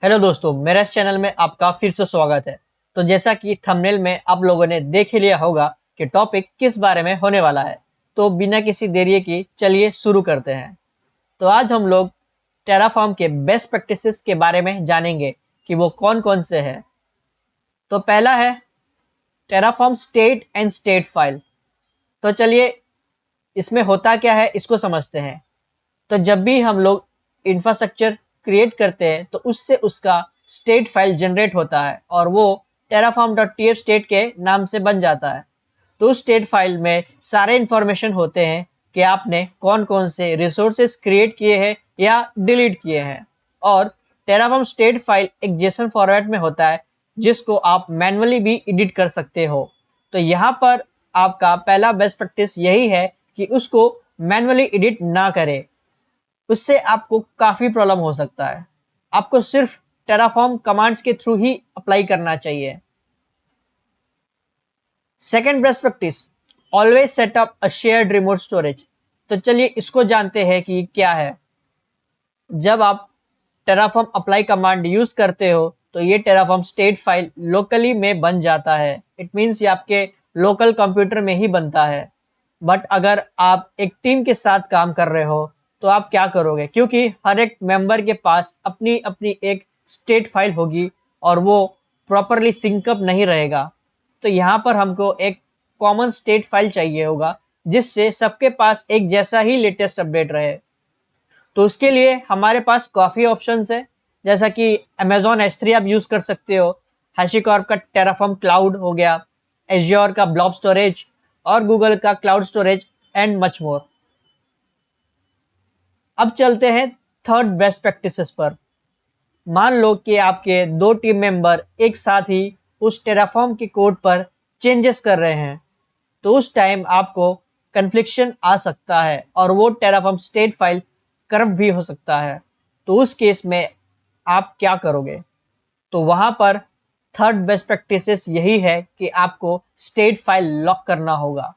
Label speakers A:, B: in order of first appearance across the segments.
A: Hello दोस्तों, मेरे इस चैनल में आपका फिर से स्वागत है। तो जैसा कि थंबनेल में आप लोगों ने देख ही लिया होगा कि टॉपिक किस बारे में होने वाला है, तो बिना किसी देरी की चलिए शुरू करते हैं। तो आज हम लोग टेराफॉर्म के बेस्ट प्रैक्टिसेस के बारे में जानेंगे कि वो कौन कौन से हैं। तो पहला है Terraform state and state file. तो चलिए इसमें होता क्या है इसको समझते हैं। तो जब भी हम लोग इंफ्रास्ट्रक्चर क्रिएट करते हैं तो उससे उसका स्टेट फाइल जनरेट होता है और वो terraform.tf स्टेट के नाम से बन जाता है। तो उस स्टेट फाइल में सारे इंफॉर्मेशन होते हैं कि आपने कौन कौन से रिसोर्सेज क्रिएट किए हैं या डिलीट किए हैं। और terraform स्टेट फाइल एक जेसन फॉर्मेट में होता है जिसको आप मैनुअली भी एडिट कर सकते हो। तो यहाँ पर आपका पहला बेस्ट प्रैक्टिस यही है कि उसको मैनुअली एडिट ना करें, उससे आपको काफ़ी प्रॉब्लम हो सकता है। आपको सिर्फ टेराफॉर्म कमांड्स के थ्रू ही अप्लाई करना चाहिए। Second best practice, always setup a shared remote storage. तो चलिए इसको जानते हैं कि क्या है। जब आप टेराफॉर्म अप्लाई कमांड यूज करते हो तो ये टेराफॉर्म स्टेट फाइल लोकली में बन जाता है। इट मीन्स ये आपके लोकल कंप्यूटर में ही बनता है। बट अगर आप एक टीम के साथ काम कर रहे हो तो आप क्या करोगे, क्योंकि हर एक मेंबर के पास अपनी अपनी एक स्टेट फाइल होगी और वो प्रॉपरली सिंकअप नहीं रहेगा। तो यहाँ पर हमको एक कॉमन स्टेट फाइल चाहिए होगा जिससे सबके पास एक जैसा ही लेटेस्ट अपडेट रहे। तो उसके लिए हमारे पास काफ़ी ऑप्शंस है, जैसा कि Amazon S3 आप यूज़ कर सकते हो, HashiCorp का टेराफॉर्म क्लाउड हो गया, एज्योर का ब्लॉब स्टोरेज और गूगल का cloud storage and much more. अब चलते हैं थर्ड बेस्ट प्रैक्टिसेस पर। मान लो कि आपके दो टीम मेंबर एक साथ ही उस टेराफॉर्म के कोड पर चेंजेस कर रहे हैं, तो उस टाइम आपको कन्फ्लिक्शन आ सकता है और वो टेराफॉर्म स्टेट फाइल करप्ट भी हो सकता है। तो उस केस में आप क्या करोगे? तो वहाँ पर थर्ड बेस्ट प्रैक्टिसेस यही है कि आपको स्टेट फाइल लॉक करना होगा।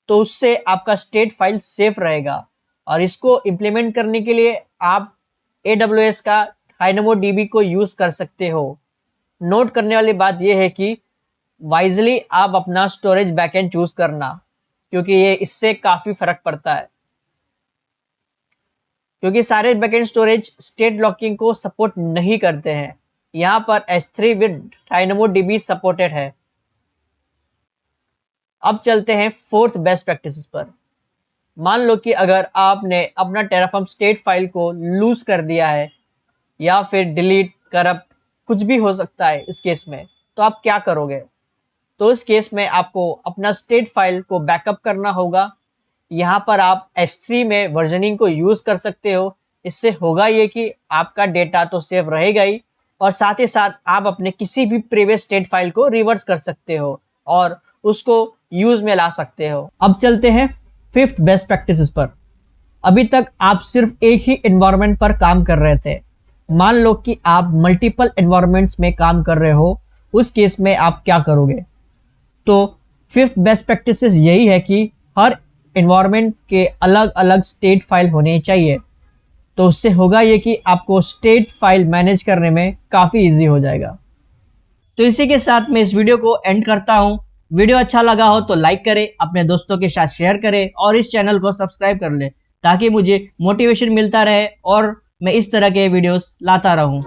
A: तो उससे आपका स्टेट फाइल सेफ रहेगा। और इसको इम्प्लीमेंट करने के लिए आप AWS का DynamoDB को यूज़ कर सकते हो। नोट करने वाली बात यह है कि वाइजली आप अपना स्टोरेज बैकएंड चूज करना, क्योंकि ये इससे काफ़ी फर्क पड़ता है। क्योंकि सारे बैकएंड स्टोरेज स्टेट लॉकिंग को सपोर्ट नहीं करते हैं। यहाँ पर S3 विद DynamoDB सपोर्टेड है। अब चलते हैं फोर्थ बेस्ट प्रैक्टिसेस पर। मान लो कि अगर आपने अपना टेराफॉर्म स्टेट फाइल को लूज कर दिया है या फिर डिलीट, करप्ट, कुछ भी हो सकता है इस केस में, तो आप क्या करोगे? तो इस केस में आपको अपना स्टेट फाइल को बैकअप करना होगा। यहाँ पर आप S3 में वर्जनिंग को यूज़ कर सकते हो। इससे होगा ये कि आपका डेटा तो सेव रहेगा ही, और साथ ही साथ आप अपने किसी भी प्रीवियस स्टेट फाइल को रिवर्स कर सकते हो और उसको यूज़ में ला सकते हो। अब चलते हैं फिफ्थ बेस्ट प्रैक्टिसेस पर। अभी तक आप सिर्फ एक ही एनवायरनमेंट पर काम कर रहे थे। मान लो कि आप मल्टीपल एनवायरनमेंट्स में काम कर रहे हो, उस केस में आप क्या करोगे? तो फिफ्थ बेस्ट प्रैक्टिसेस यही है कि हर एनवायरनमेंट के अलग अलग स्टेट फाइल होने चाहिए। तो उससे होगा ये कि आपको स्टेट फाइल मैनेज करने में काफ़ी इजी हो जाएगा। तो इसी के साथ मैं इस वीडियो को एंड करता हूँ। वीडियो अच्छा लगा हो तो लाइक करें, अपने दोस्तों के साथ शेयर करें और इस चैनल को सब्सक्राइब कर लें ताकि मुझे मोटिवेशन मिलता रहे और मैं इस तरह के वीडियोस लाता रहूं।